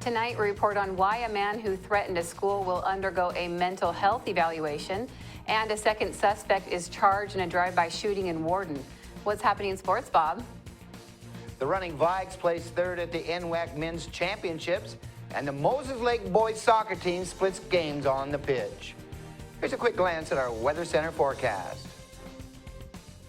Tonight, we report on why a man who threatened a school will undergo a mental health evaluation, and a second suspect is charged in a drive-by shooting in Warden. What's happening in sports, Bob? The Running Vikes placed third at the NWAC Men's Championships, and the Moses Lake boys soccer team splits games on the pitch. Here's a quick glance at our Weather Center forecast.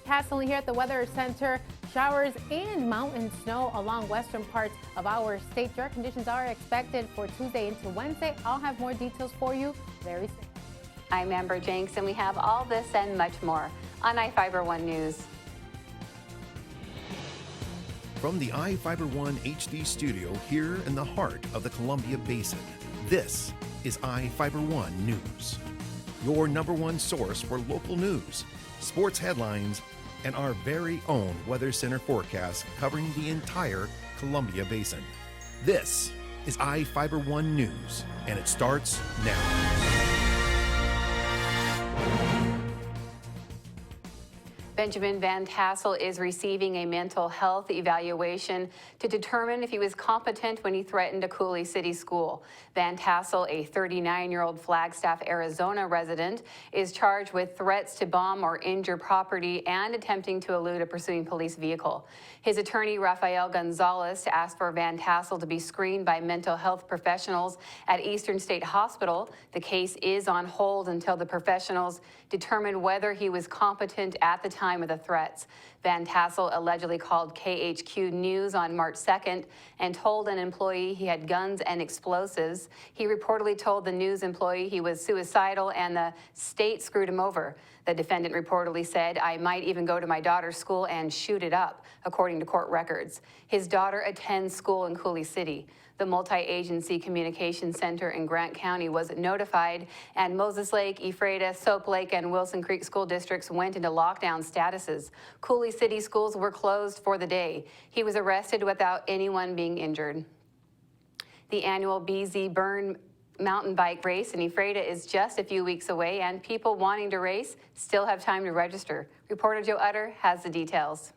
Castling here at the Weather Center. Showers and mountain snow along western parts of our state. Dry conditions are expected for Tuesday into Wednesday. I'll have more details for you very soon. I'm Amber Jenks, and we have all this and much more on iFIBER 1 News. From the iFIBER 1 HD studio here in the heart of the Columbia Basin, this is iFIBER 1 News. Your #1 source for local news, sports headlines, and our very own Weather Center forecast covering the entire Columbia Basin. This is iFIBER 1 News, and it starts now. Benjamin Van Tassel is receiving a mental health evaluation to determine if he was competent when he threatened a Coulee City school. Van Tassel, a 39-year-old Flagstaff, Arizona resident, is charged with threats to bomb or injure property and attempting to elude a pursuing police vehicle. His attorney, Rafael Gonzalez, asked for Van Tassel to be screened by mental health professionals at Eastern State Hospital. The case is on hold until the professionals determine whether he was competent at the time of the threats. Van Tassel allegedly called KHQ News on March 2nd and told an employee he had guns and explosives. He reportedly told the news employee he was suicidal and the state screwed him over. The defendant reportedly said, "I might even go to my daughter's school and shoot it up," according to court records. His daughter attends school in Coulee City. The Multi-Agency Communication Center in Grant County was notified, and Moses Lake, Ephrata, Soap Lake, and Wilson Creek school districts went into lockdown statuses. Coulee City schools were closed for the day. He was arrested without anyone being injured. The annual BZ Burn mountain bike race in Ephrata is just a few weeks away, and people wanting to race still have time to register. Reporter Joe Utter has the details.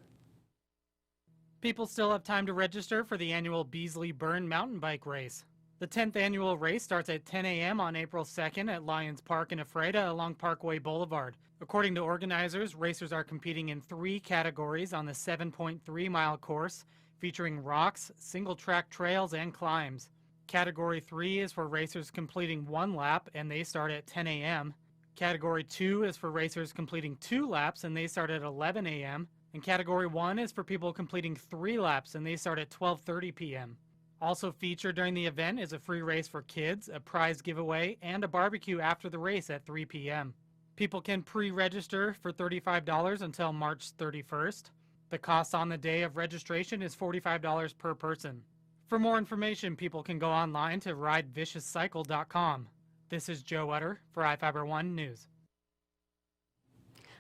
People still have time to register for the annual Beasley Burn mountain bike race. The 10th annual race starts at 10 a.m. on April 2nd at Lions Park in Ephrata along Parkway Boulevard. According to organizers, racers are competing in 3 categories on the 7.3-mile course, featuring rocks, single-track trails, and climbs. Category 3 is for racers completing 1 lap, and they start at 10 a.m. Category 2 is for racers completing 2 laps, and they start at 11 a.m. And Category 1 is for people completing 3 laps, and they start at 12:30 p.m. Also featured during the event is a free race for kids, a prize giveaway, and a barbecue after the race at 3 p.m. People can pre-register for $35 until March 31st. The cost on the day of registration is $45 per person. For more information, people can go online to rideviciouscycle.com. This is Joe Utter for iFIBER 1 News.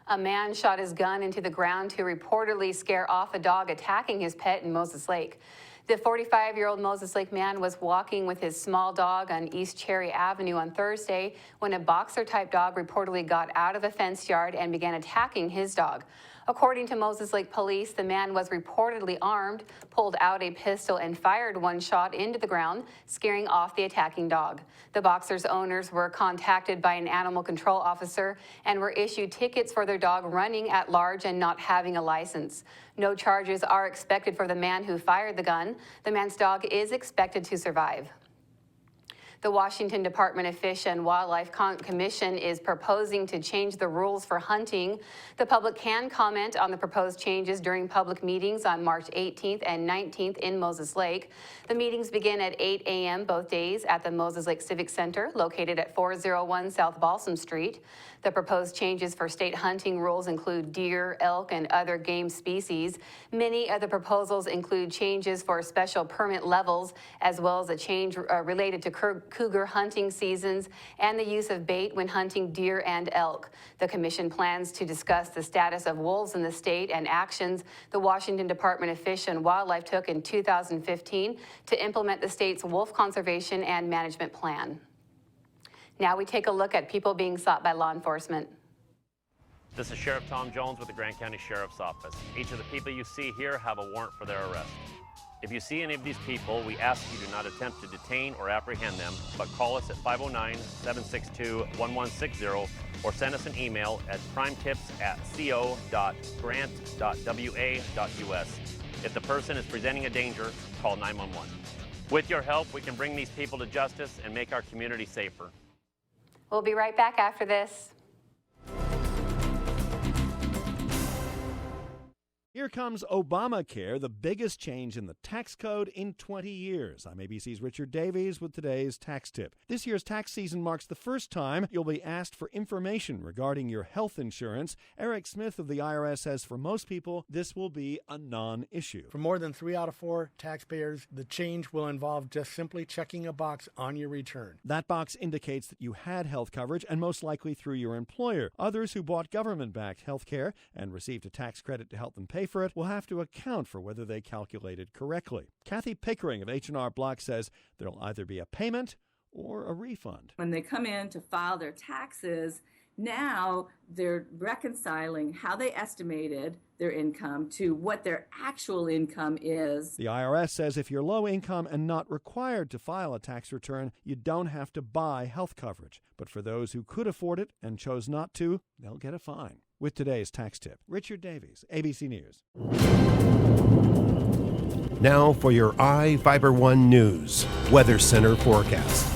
A man shot his gun into the ground to reportedly scare off a dog attacking his pet in Moses Lake. The 45-year-old Moses Lake man was walking with his small dog on East Cherry Avenue on Thursday when a boxer-type dog reportedly got out of a fenced yard and began attacking his dog. According to Moses Lake police, the man was reportedly armed, pulled out a pistol, and fired 1 shot into the ground, scaring off the attacking dog. The boxer's owners were contacted by an animal control officer and were issued tickets for their dog running at large and not having a license. No charges are expected for the man who fired the gun. The man's dog is expected to survive. The Washington Department of Fish and Wildlife Commission is proposing to change the rules for hunting. The public can comment on the proposed changes during public meetings on March 18th and 19th in Moses Lake. The meetings begin at 8 a.m. both days at the Moses Lake Civic Center, located at 401 South Balsam Street. The proposed changes for state hunting rules include deer, elk, and other game species. Many of the proposals include changes for special permit levels, as well as a change related to cougar hunting seasons and the use of bait when hunting deer and elk. The commission plans to discuss the status of wolves in the state and actions the Washington Department of Fish and Wildlife took in 2015 to implement the state's wolf conservation and management plan. Now we take a look at people being sought by law enforcement. This is Sheriff Tom Jones with the Grant County Sheriff's Office. Each of the people you see here have a warrant for their arrest. If you see any of these people, we ask you do not attempt to detain or apprehend them, but call us at 509-762-1160 or send us an email at primetips@co.grant.wa.us. If the person is presenting a danger, call 911. With your help, we can bring these people to justice and make our community safer. We'll be right back after this. Here comes Obamacare, the biggest change in the tax code in 20 years. I'm ABC's Richard Davies with today's tax tip. This year's tax season marks the first time you'll be asked for information regarding your health insurance. Eric Smith of the IRS says for most people, this will be a non-issue. For more than 3 out of 4 taxpayers, the change will involve just simply checking a box on your return. That box indicates that you had health coverage and most likely through your employer. Others who bought government-backed health care and received a tax credit to help them pay for it will have to account for whether they calculated correctly. Kathy Pickering of H&R Block says there'll either be a payment or a refund. When they come in to file their taxes, now they're reconciling how they estimated their income to what their actual income is. The IRS says if you're low income and not required to file a tax return, you don't have to buy health coverage. But for those who could afford it and chose not to, they'll get a fine. With today's tax tip, Richard Davies, ABC News. Now for your iFIBER 1 News Weather Center forecast.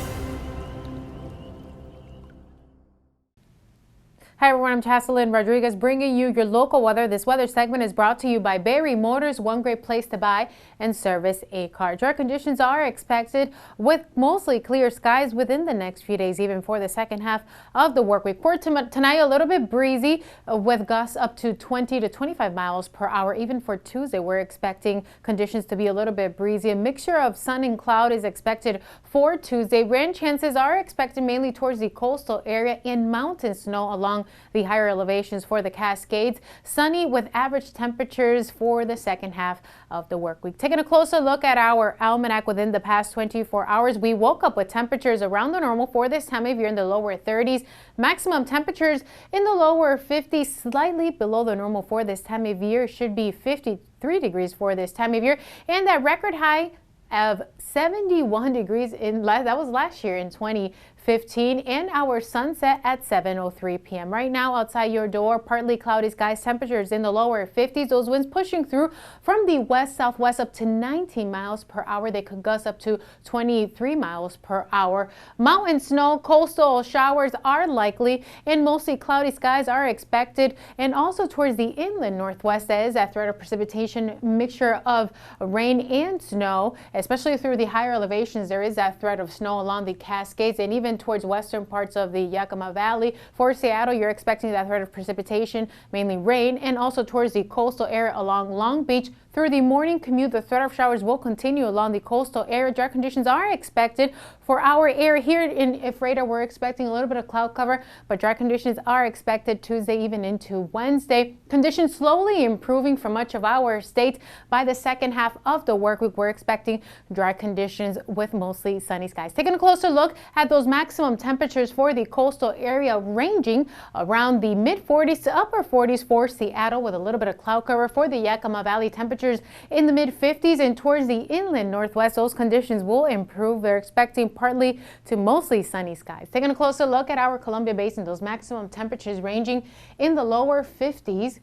Hi everyone, I'm Chasselyn Rodriguez bringing you your local weather. This weather segment is brought to you by Barry Motors, one great place to buy and service a car. Dry conditions are expected with mostly clear skies within the next few days, even for the second half of the work week. For tonight, a little bit breezy with gusts up to 20 to 25 miles per hour. Even for Tuesday, we're expecting conditions to be a little bit breezy. A mixture of sun and cloud is expected for Tuesday. Rain chances are expected mainly towards the coastal area and mountain snow along the higher elevations for the Cascades. Sunny with average temperatures for the second half of the work week. Taking a closer look at our almanac within the past 24 hours, we woke up with temperatures around the normal for this time of year in the lower 30s. Maximum temperatures in the lower 50s, slightly below the normal for this time of year. Should be 53 degrees for this time of year. And that record high of 71 degrees that was last year in 2015, and our sunset at 7:03 p.m. Right now outside your door, partly cloudy skies, temperatures in the lower 50s. Those winds pushing through from the west-southwest up to 19 miles per hour. They could gust up to 23 miles per hour. Mountain snow, coastal showers are likely, and mostly cloudy skies are expected. And also towards the inland northwest, there is that threat of precipitation, mixture of rain and snow, especially through the higher elevations. There is that threat of snow along the Cascades and even towards western parts of the Yakima Valley. For Seattle, you're expecting that threat of precipitation, mainly rain, and also towards the coastal area along Long Beach. Through the morning commute, the threat of showers will continue along the coastal area. Dry conditions are expected for our area here in Ephrata. We're expecting a little bit of cloud cover, but dry conditions are expected Tuesday even into Wednesday. Conditions slowly improving for much of our state. By the second half of the work week, we're expecting dry conditions with mostly sunny skies. Taking a closer look at those maximum temperatures for the coastal area, ranging around the mid 40s to upper 40s for Seattle, with a little bit of cloud cover. For the Yakima Valley, temperatures in the mid 50s, and towards the inland northwest, those conditions will improve. They're expecting partly to mostly sunny skies. Taking a closer look at our Columbia Basin, those maximum temperatures ranging in the lower 50s.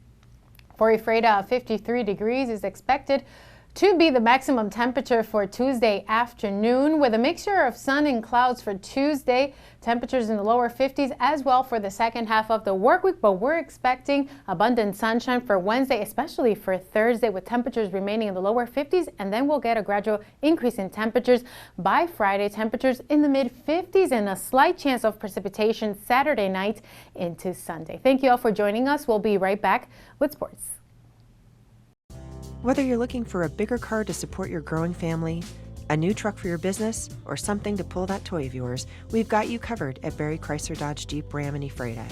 For Ephrata, 53 degrees is expected to be the maximum temperature for Tuesday afternoon, with a mixture of sun and clouds for Tuesday. Temperatures in the lower 50s as well for the second half of the work week, but we're expecting abundant sunshine for Wednesday, especially for Thursday, with temperatures remaining in the lower 50s, and then we'll get a gradual increase in temperatures by Friday. Temperatures in the mid 50s and a slight chance of precipitation Saturday night into Sunday. Thank you all for joining us. We'll be right back with sports. Whether you're looking for a bigger car to support your growing family, a new truck for your business, or something to pull that toy of yours, we've got you covered at Barry Chrysler Dodge Jeep Ram and Ephrata.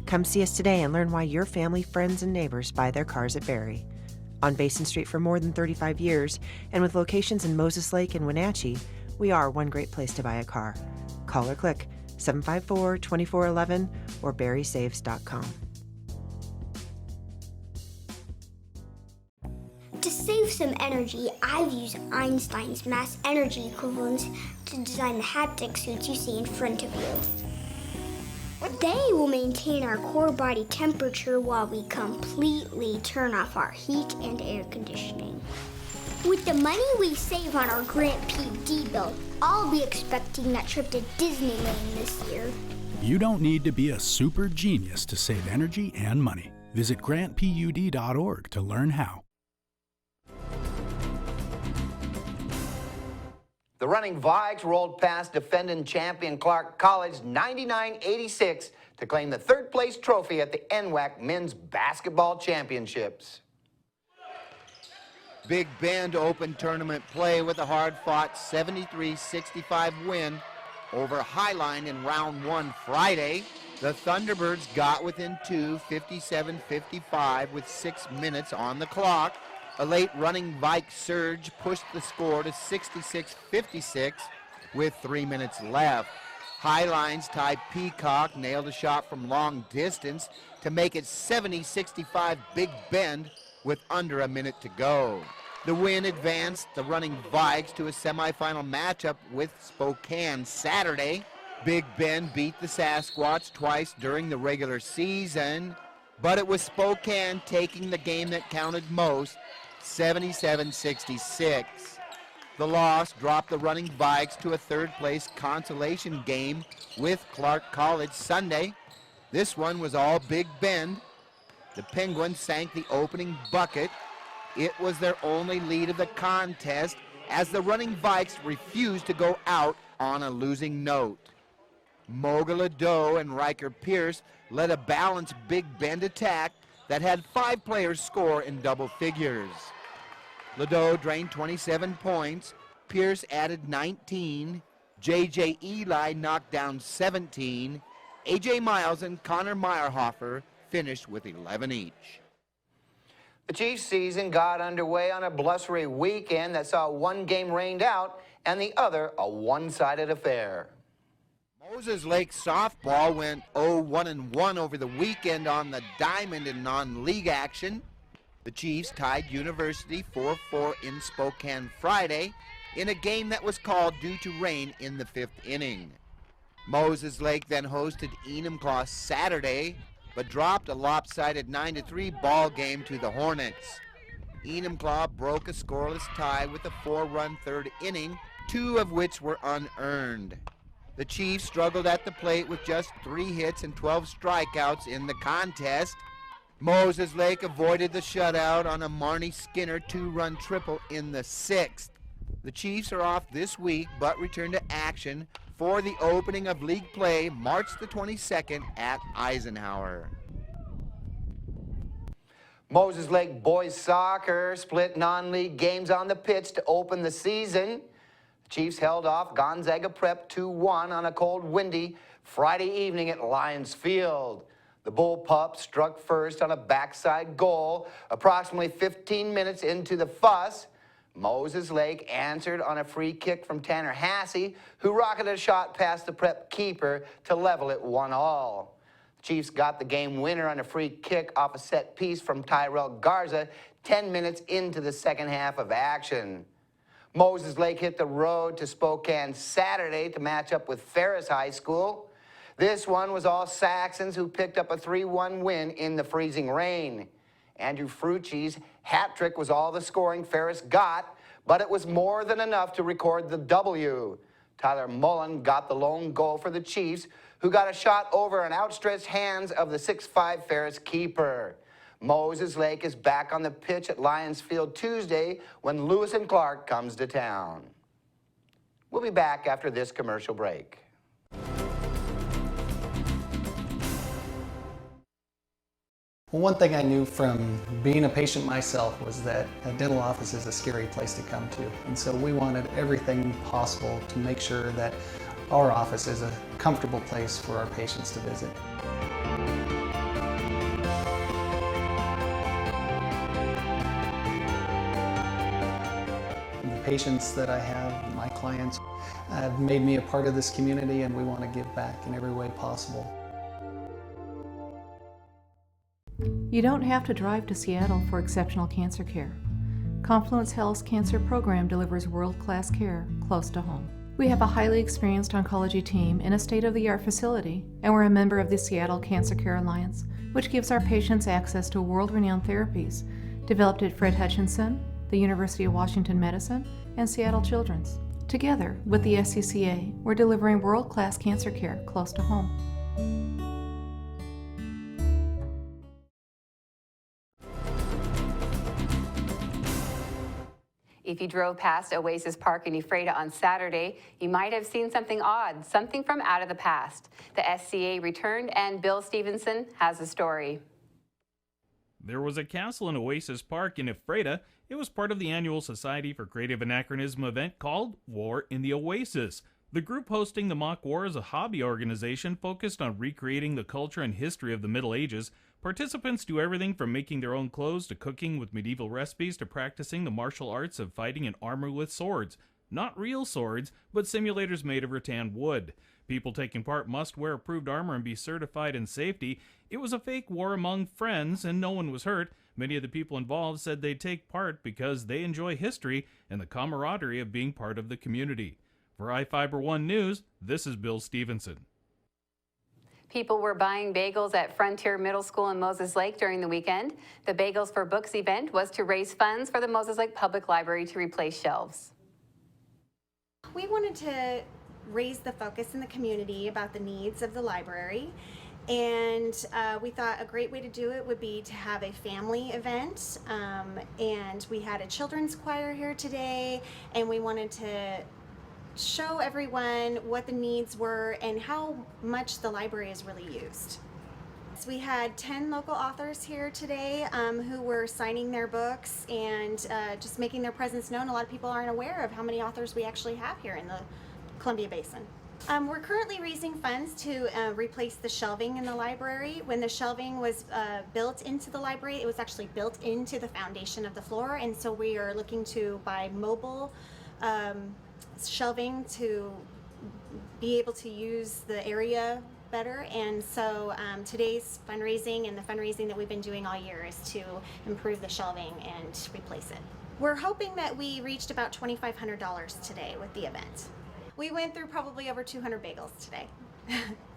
Come see us today and learn why your family, friends, and neighbors buy their cars at Barry. On Basin Street for more than 35 years, and with locations in Moses Lake and Wenatchee, we are one great place to buy a car. Call or click 754-2411 or barrysaves.com. To save some energy, I've used Einstein's mass energy equivalence to design the haptic suits you see in front of you. They will maintain our core body temperature while we completely turn off our heat and air conditioning. With the money we save on our Grant PD bill, I'll be expecting that trip to Disneyland this year. You don't need to be a super genius to save energy and money. Visit grantpud.org to learn how. The running Vikes rolled past defending champion Clark College 99-86 to claim the third-place trophy at the NWAC Men's Basketball Championships. Big Bend opened tournament play with a hard-fought 73-65 win over Highline in round one Friday. The Thunderbirds got within two, 57-55 with 6 minutes on the clock. A late running Vike surge pushed the score to 66-56 with 3 minutes left. Highline's Ty Peacock nailed a shot from long distance to make it 70-65 Big Bend with under a minute to go. The win advanced the running Vikes to a semifinal matchup with Spokane Saturday. Big Bend beat the Sasquatch twice during the regular season, but it was Spokane taking the game that counted most, 77-66. The loss dropped the running Vikes to a third-place consolation game with Clark College Sunday. This one was all Big Bend. The Penguins sank the opening bucket. It was their only lead of the contest as the running Vikes refused to go out on a losing note. Moga Ledoux and Riker Pierce led a balanced Big Bend attack that had 5 players score in double figures. Ledoux drained 27 points, Pierce added 19, J.J. Eli knocked down 17, A.J. Miles and Connor Meyerhofer finished with 11 each. The Chiefs season got underway on a blustery weekend that saw one game rained out and the other a one-sided affair. Moses Lake softball went 0-1-1 over the weekend on the diamond in non-league action. The Chiefs tied University 4-4 in Spokane Friday in a game that was called due to rain in the 5th inning. Moses Lake then hosted Enumclaw Saturday, but dropped a lopsided 9-3 ball game to the Hornets. Enumclaw broke a scoreless tie with a 4-run third inning, 2 of which were unearned. The Chiefs struggled at the plate with just 3 hits and 12 strikeouts in the contest. Moses Lake avoided the shutout on a Marnie Skinner 2-run triple in the 6th. The Chiefs are off this week but return to action for the opening of league play March the 22nd at Eisenhower. Moses Lake boys soccer split non-league games on the pitch to open the season. The Chiefs held off Gonzaga Prep 2-1 on a cold, windy Friday evening at Lions Field. The Bullpups struck first on a backside goal approximately 15 minutes into the fuss. Moses Lake answered on a free kick from Tanner Hassey, who rocketed a shot past the Prep keeper to level it 1-1. The Chiefs got the game winner on a free kick off a set piece from Tyrell Garza 10 minutes into the second half of action. Moses Lake hit the road to Spokane Saturday to match up with Ferris High School. This one was all Saxons, who picked up a 3-1 win in the freezing rain. Andrew Frucci's hat trick was all the scoring Ferris got, but it was more than enough to record the W. Tyler Mullen got the lone goal for the Chiefs, who got a shot over an outstretched hands of the 6'5" Ferris keeper. Moses Lake is back on the pitch at Lions Field Tuesday when Lewis and Clark comes to town. We'll be back after this commercial break. Well, one thing I knew from being a patient myself was that a dental office is a scary place to come to. And so we wanted everything possible to make sure that our office is a comfortable place for our patients to visit. The patients that I have, my clients, have made me a part of this community, and we want to give back in every way possible. You don't have to drive to Seattle for exceptional cancer care. Confluence Health's cancer program delivers world-class care close to home. We have a highly experienced oncology team in a state-of-the-art facility, and we're a member of the Seattle Cancer Care Alliance, which gives our patients access to world-renowned therapies developed at Fred Hutchinson, the University of Washington Medicine, and Seattle Children's. Together with the SCCA, we're delivering world-class cancer care close to home. If you drove past Oasis Park in Ephrata on Saturday, you might have seen something odd, something from out of the past. The SCA returned, and Bill Stevenson has a story. There was a castle in Oasis Park in Ephrata. It was part of the annual Society for Creative Anachronism event called War in the Oasis. The group hosting the mock war is a hobby organization focused on recreating the culture and history of the Middle Ages. Participants do everything from making their own clothes to cooking with medieval recipes to practicing the martial arts of fighting in armor with swords. Not real swords, but simulators made of rattan wood. People taking part must wear approved armor and be certified in safety. It was a fake war among friends, and no one was hurt. Many of the people involved said they'd take part because they enjoy history and the camaraderie of being part of the community. For iFIBER 1 News, this is Bill Stevenson. People were buying bagels at Frontier Middle School in Moses Lake during the weekend. The Bagels for Books event was to raise funds for the Moses Lake Public Library to replace shelves. We wanted to raise the focus in the community about the needs of the library, and we thought a great way to do it would be to have a family event, and we had a children's choir here today, and we wanted to show everyone what the needs were and how much the library is really used. So we had 10 local authors here today who were signing their books and just making their presence known. A lot of people aren't aware of how many authors we actually have here in the Columbia Basin. We're currently raising funds to replace the shelving in the library. When the shelving was built into the library, it was actually built into the foundation of the floor, and so we are looking to buy mobile shelving to be able to use the area better. And so today's fundraising and the fundraising that we've been doing all year is to improve the shelving and replace it. We're hoping that we reached about $2,500 today with the event. We went through probably over 200 bagels today.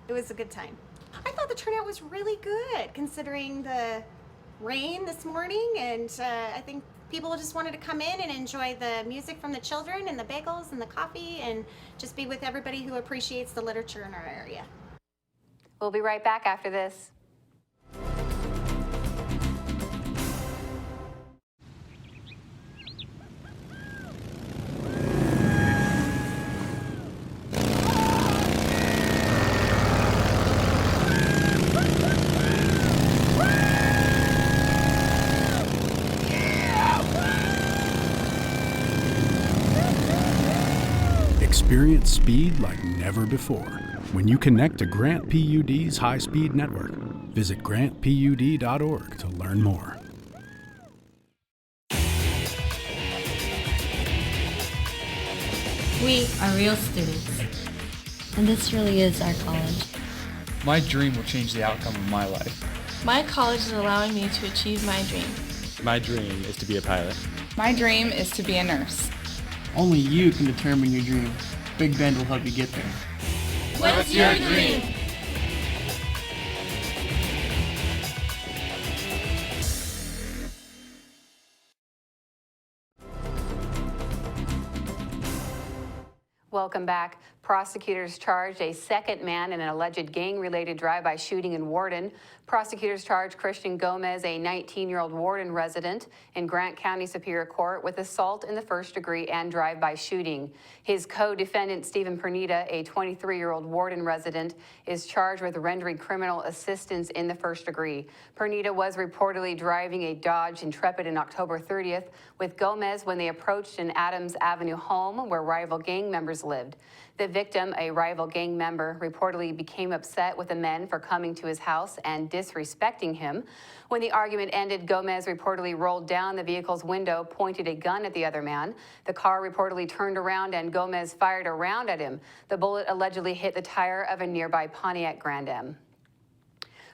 It was a good time. I thought the turnout was really good considering the rain this morning, and I think people just wanted to come in and enjoy the music from the children and the bagels and the coffee and just be with everybody who appreciates the literature in our area. We'll be right back after this. Experience speed like never before when you connect to Grant PUD's high-speed network. Visit grantpud.org to learn more. We are real students, and this really is our college. My dream will change the outcome of my life. My college is allowing me to achieve my dream. My dream is to be a pilot. My dream is to be a nurse. Only you can determine your dream. Big Bend will help you get there. What's your dream? Welcome back. Prosecutors charged a second man in an alleged gang-related drive-by shooting in Warden. Prosecutors charged Christian Gomez, a 19-year-old Warden resident, in Grant County Superior Court with assault in the first degree and drive-by shooting. His co-defendant, Stephen Pernita, a 23-year-old Warden resident, is charged with rendering criminal assistance in the first degree. Pernita was reportedly driving a Dodge Intrepid on October 30th with Gomez when they approached an Adams Avenue home where rival gang members lived. The victim, a rival gang member, reportedly became upset with the men for coming to his house and disrespecting him. When the argument ended, Gomez reportedly rolled down the vehicle's window, pointed a gun at the other man. The car reportedly turned around and Gomez fired a round at him. The bullet allegedly hit the tire of a nearby Pontiac Grand Am.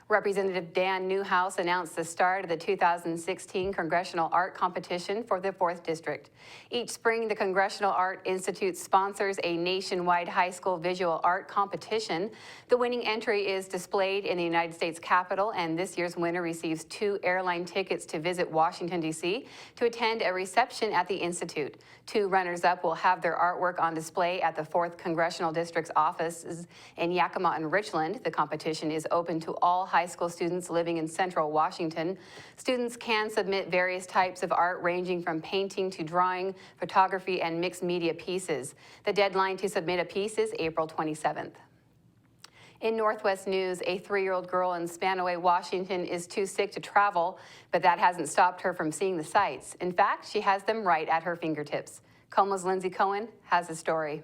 Representative Dan Newhouse announced the start of the 2016 Congressional Art Competition for the 4th District. Each spring, the Congressional Art Institute sponsors a nationwide high school visual art competition. The winning entry is displayed in the United States Capitol, and this year's winner receives 2 airline tickets to visit Washington, D.C. to attend a reception at the Institute. 2 runners-up will have their artwork on display at the 4th Congressional District's offices in Yakima and Richland. The competition is open to all high school students living in central Washington. Students can submit various types of art ranging from painting to drawing, photography, and mixed media pieces. The deadline to submit a piece is April 27th. In Northwest news, a 3-year-old girl in Spanaway, Washington is too sick to travel, but that hasn't stopped her from seeing the sights. In fact, she has them right at her fingertips. Como's Lindsay Cohen has the story.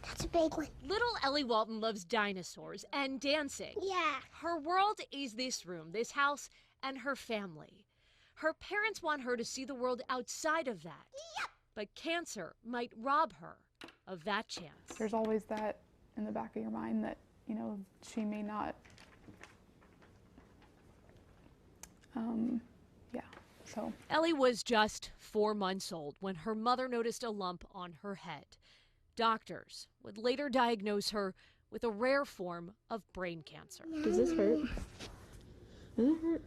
That's a big one. Little Ellie Walton loves dinosaurs and dancing. Yeah. Her world is this room, this house, and her family. Her parents want her to see the world outside of that. Yep. But cancer might rob her of that chance. There's always that in the back of your mind that, you know, she may not. So. Ellie was just 4 months old when her mother noticed a lump on her head. Doctors would later diagnose her with a rare form of brain cancer. Does this hurt? Does it hurt?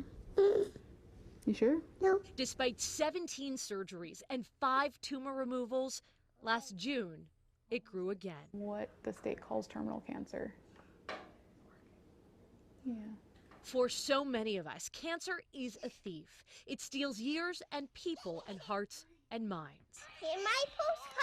You sure? No. Despite 17 surgeries and 5 tumor removals, last June, it grew again. What the state calls terminal cancer. Yeah. For so many of us, cancer is a thief. It steals years and people and hearts and minds. In my postcard.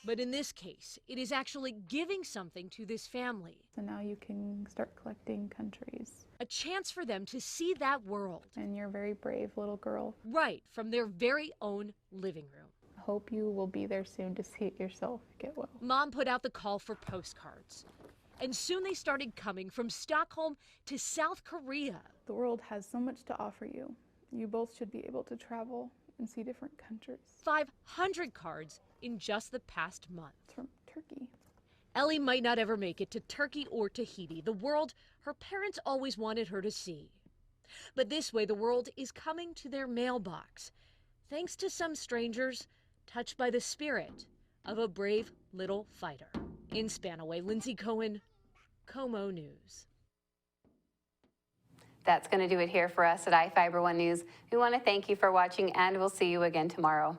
But in this case, it is actually giving something to this family. So now you can start collecting countries. A chance for them to see that world. And you're a very brave little girl. Right from their very own living room. Hope you will be there soon to see it yourself. Get well. Mom put out the call for postcards. And soon they started coming from Stockholm to South Korea. The world has so much to offer you. You both should be able to travel and see different countries. 500 cards in just the past month. From Turkey. Ellie might not ever make it to Turkey or Tahiti, the world her parents always wanted her to see. But this way, the world is coming to their mailbox, thanks to some strangers touched by the spirit of a brave little fighter. In Spanaway, Lindsay Cohen, Como News. That's going to do it here for us at iFIBER 1 News. We want to thank you for watching, and we'll see you again tomorrow.